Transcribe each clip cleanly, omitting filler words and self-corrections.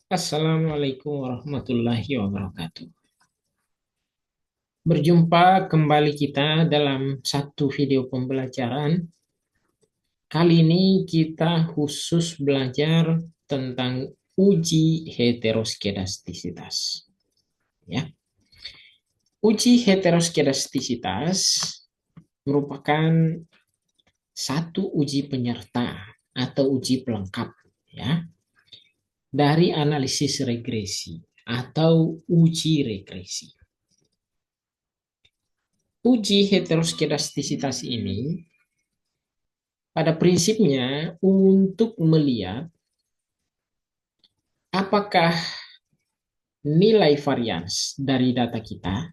Assalamualaikum warahmatullahi wabarakatuh. Berjumpa kembali kita dalam satu video pembelajaran. Kali ini kita khusus belajar tentang uji heteroskedastisitas. Ya. Uji heteroskedastisitas merupakan satu uji penyerta atau uji pelengkap, ya, dari analisis regresi atau uji regresi. Uji heteroskedastisitas ini pada prinsipnya untuk melihat apakah nilai varians dari data kita,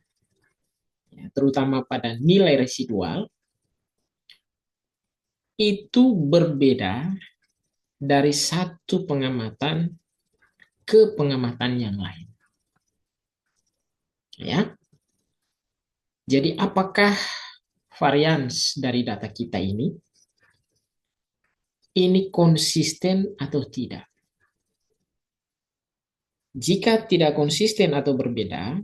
ya, terutama pada nilai residual, itu berbeda dari satu pengamatan ke pengamatan yang lain. Ya, jadi apakah varians dari data kita ini konsisten atau tidak? Jika tidak konsisten atau berbeda,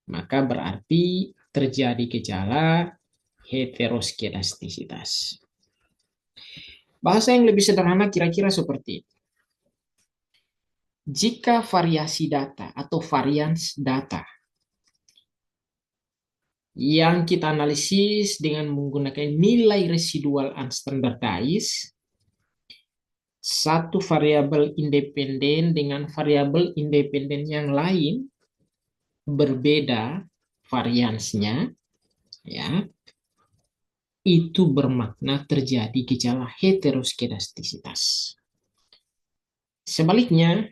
maka berarti terjadi gejala heteroskedastisitas. Bahasa yang lebih sederhana kira-kira seperti ini. Jika variasi data atau varians data yang kita analisis dengan menggunakan nilai residual unstandardized, satu variabel independen dengan variabel independen yang lain berbeda variansnya, ya, itu bermakna terjadi gejala heteroskedastisitas. Sebaliknya,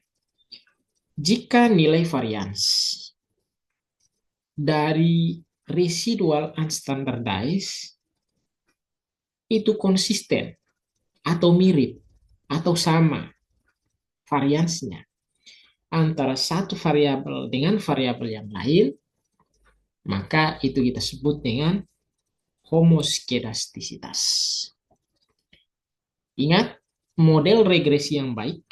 jika nilai varians dari residual unstandardized itu konsisten atau mirip atau sama variansnya antara satu variabel dengan variabel yang lain, maka itu kita sebut dengan homoskedastisitas. Ingat, model regresi yang baik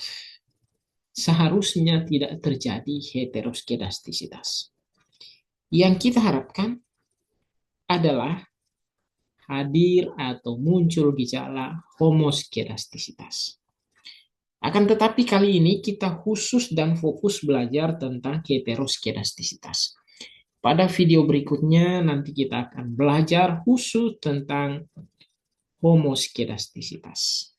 seharusnya tidak terjadi heteroskedastisitas. Yang kita harapkan adalah hadir atau muncul gejala homoskedastisitas. Akan tetapi kali ini kita khusus dan fokus belajar tentang heteroskedastisitas. Pada video berikutnya nanti kita akan belajar khusus tentang homoskedastisitas.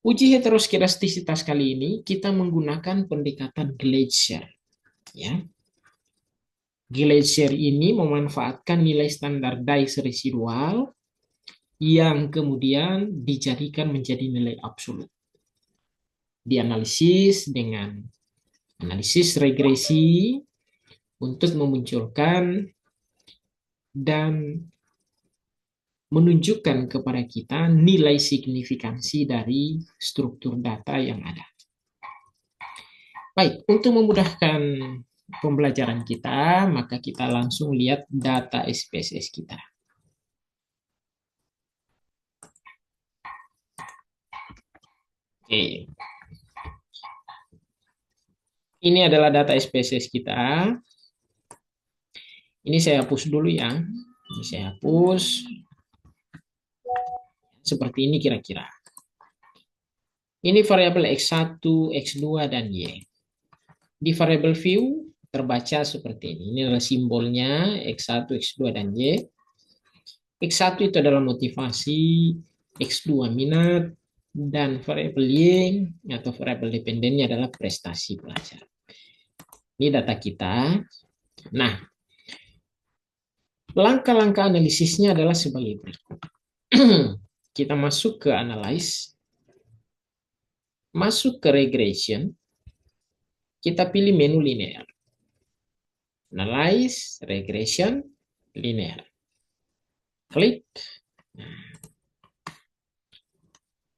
Uji heteroskedastisitas kali ini kita menggunakan pendekatan Gleiser. Ya. Gleiser ini memanfaatkan nilai standardized residual yang kemudian dijadikan menjadi nilai absolut. Dianalisis dengan analisis regresi untuk memunculkan dan menunjukkan kepada kita nilai signifikansi dari struktur data yang ada. Baik, untuk memudahkan pembelajaran kita, maka kita langsung lihat data SPSS kita. Oke. Ini adalah data SPSS kita. Ini saya hapus dulu ya. Ini saya hapus. Seperti ini kira-kira. Ini variabel X1, X2, dan Y. Di variabel view terbaca seperti ini. Ini adalah simbolnya X1, X2, dan Y. X1 itu adalah motivasi, X2 minat, dan variabel Y atau variabel dependennya adalah prestasi pelajar. Ini data kita. Nah, langkah-langkah analisisnya adalah sebagai berikut. Kita masuk ke analyze, masuk ke regression, kita pilih menu linear. Analyze, regression, linear. Klik.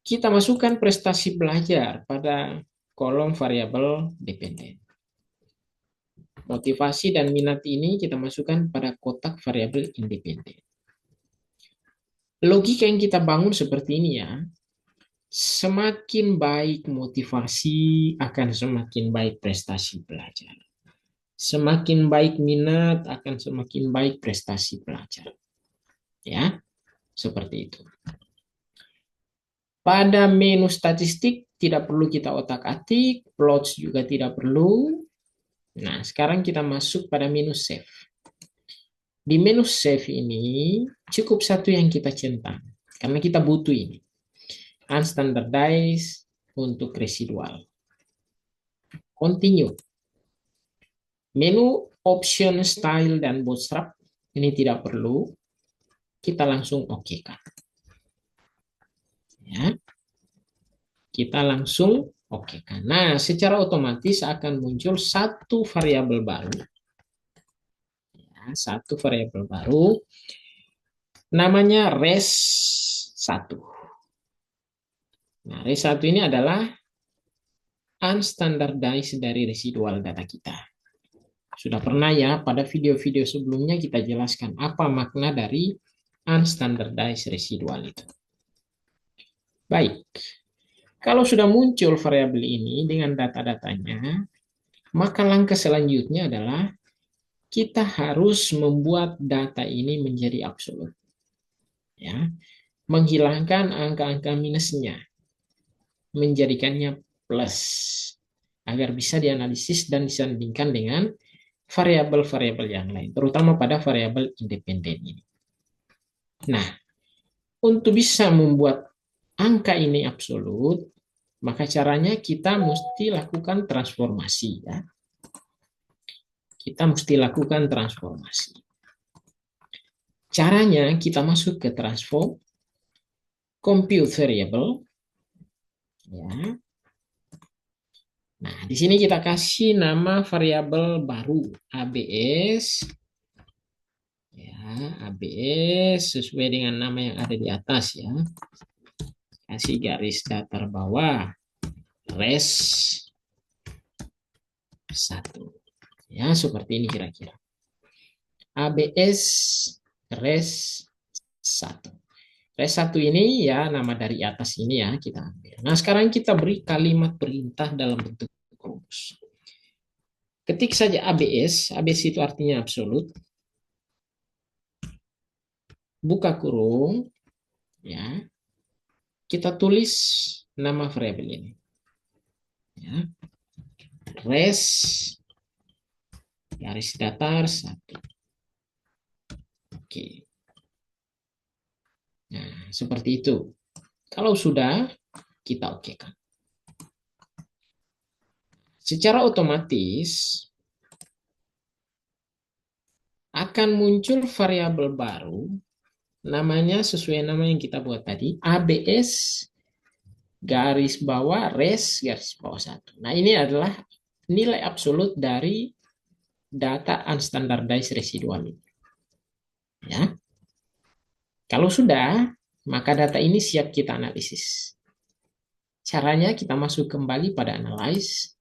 Kita masukkan prestasi belajar pada kolom variabel dependen. Motivasi dan minat ini kita masukkan pada kotak variabel independen. Logika yang kita bangun seperti ini ya. Semakin baik motivasi, akan semakin baik prestasi belajar. Semakin baik minat, akan semakin baik prestasi belajar. Ya, seperti itu. Pada menu statistik tidak perlu kita otak-atik, plots juga tidak perlu. Nah, sekarang kita masuk pada menu save. Di menu save ini cukup satu yang kita centang, karena kita butuh ini. Unstandardized untuk residual. Continue. Menu option style dan bootstrap ini tidak perlu. Kita langsung oke kan. Ya. Kita langsung oke kan. Nah, secara otomatis akan muncul satu variabel baru. Ya, satu variabel baru namanya res1. Nah, res1 ini adalah unstandardized dari residual data kita. Sudah pernah ya pada video-video sebelumnya kita jelaskan apa makna dari unstandardized residual itu. Baik, kalau sudah muncul variabel ini dengan data-datanya, maka langkah selanjutnya adalah kita harus membuat data ini menjadi absolut. Ya, menghilangkan angka-angka minusnya, menjadikannya plus, agar bisa dianalisis dan disandingkan dengan variabel-variabel yang lain, terutama pada variabel independen ini. Nah, untuk bisa membuat angka ini absolut, maka caranya kita mesti lakukan transformasi. Ya. Kita mesti lakukan transformasi. Caranya kita masuk ke transform, compute variable. Ya. Nah, di sini kita kasih nama variabel baru ABS. Ya, ABS sesuai dengan nama yang ada di atas ya. Kasih garis datar bawah res 1. Ya, seperti ini kira-kira. ABS res 1. Res 1 ini ya nama dari atas ini ya kita ambil. Nah, sekarang kita beri kalimat perintah dalam bentuk rumus. Ketik saja ABS, ABS itu artinya absolut. Buka kurung, ya. Kita tulis nama variabel ini. Ya. Res garis datar 1. Oke. Nah, seperti itu. Kalau sudah, kita okekan. Secara otomatis akan muncul variabel baru, namanya sesuai nama yang kita buat tadi, ABS garis bawah res garis bawah 1. Nah, ini adalah nilai absolut dari data unstandardized residual ini. Ya. Kalau sudah, maka data ini siap kita analisis. Caranya kita masuk kembali pada analyze,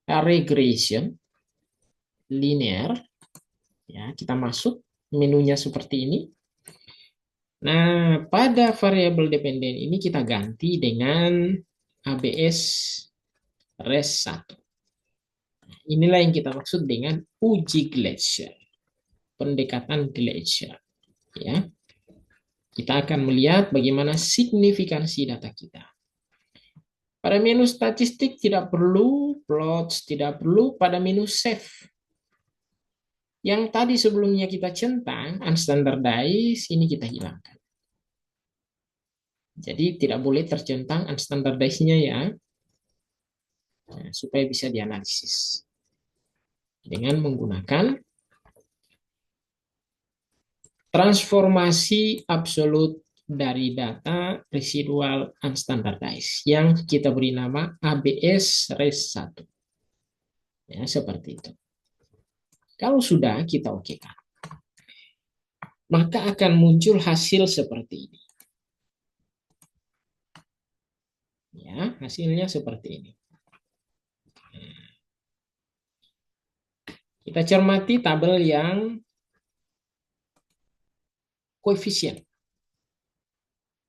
regression, linear. Ya, kita masuk menunya seperti ini. Nah, pada variabel dependen ini kita ganti dengan ABS res 1. Inilah yang kita maksud dengan uji Glaser. Pendekatan Glaser. Ya. Kita akan melihat bagaimana signifikansi data kita. Pada menu statistik tidak perlu, plots tidak perlu, pada menu save. Yang tadi sebelumnya kita centang, unstandardized, ini kita hilangkan. Jadi tidak boleh tercentang unstandardized-nya ya, nah, supaya bisa dianalisis. Dengan menggunakan transformasi absolut dari data residual unstandardized yang kita beri nama ABS res 1. Ya, seperti itu. Kalau sudah kita okekan, maka akan muncul hasil seperti ini. Ya, hasilnya seperti ini. Kita cermati tabel yang koefisien.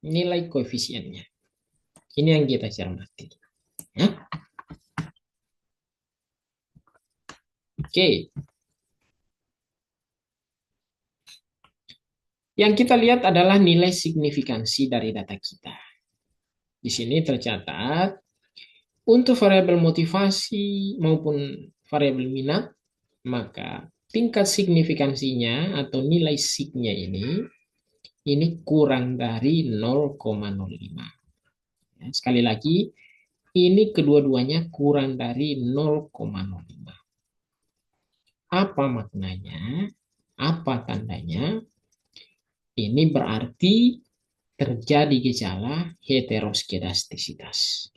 Nilai koefisiennya. Ini yang kita cermati. Ya. Oke. Yang kita lihat adalah nilai signifikansi dari data kita. Di sini tercatat untuk variabel motivasi maupun variabel minat, maka tingkat signifikansinya atau nilai signya ini kurang dari 0,05. Ya, sekali lagi, ini kedua-duanya kurang dari 0,05. Apa maknanya? Apa tandanya? Ini berarti terjadi gejala heteroskedastisitas.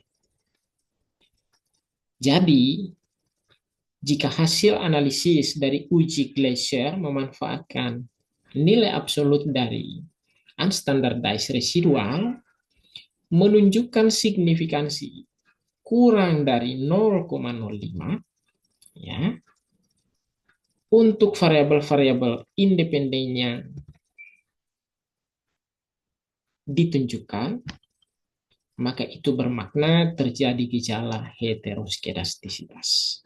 Jadi, jika hasil analisis dari uji Glaser memanfaatkan nilai absolut dari unstandardized residual menunjukkan signifikansi kurang dari 0,05 ya. Untuk variabel-variabel independennya ditunjukkan, maka itu bermakna terjadi gejala heteroskedastisitas.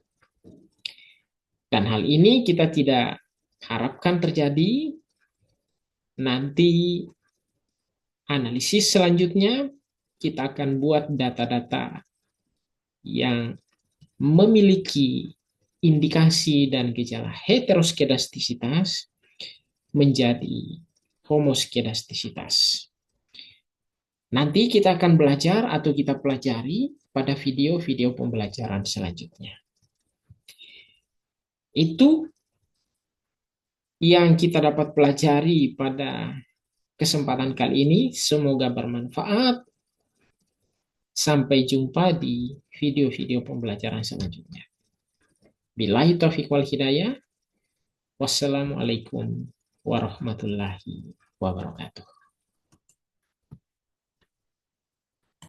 Dan hal ini kita tidak harapkan terjadi. Nanti analisis selanjutnya kita akan buat data-data yang memiliki indikasi dan gejala heteroskedastisitas menjadi homoskedastisitas. Nanti kita akan belajar atau kita pelajari pada video-video pembelajaran selanjutnya. Itu yang kita dapat pelajari pada kesempatan kali ini. Semoga bermanfaat. Sampai jumpa di video-video pembelajaran selanjutnya. Billahi taufiq wal hidayah. Wassalamualaikum warahmatullahi wabarakatuh.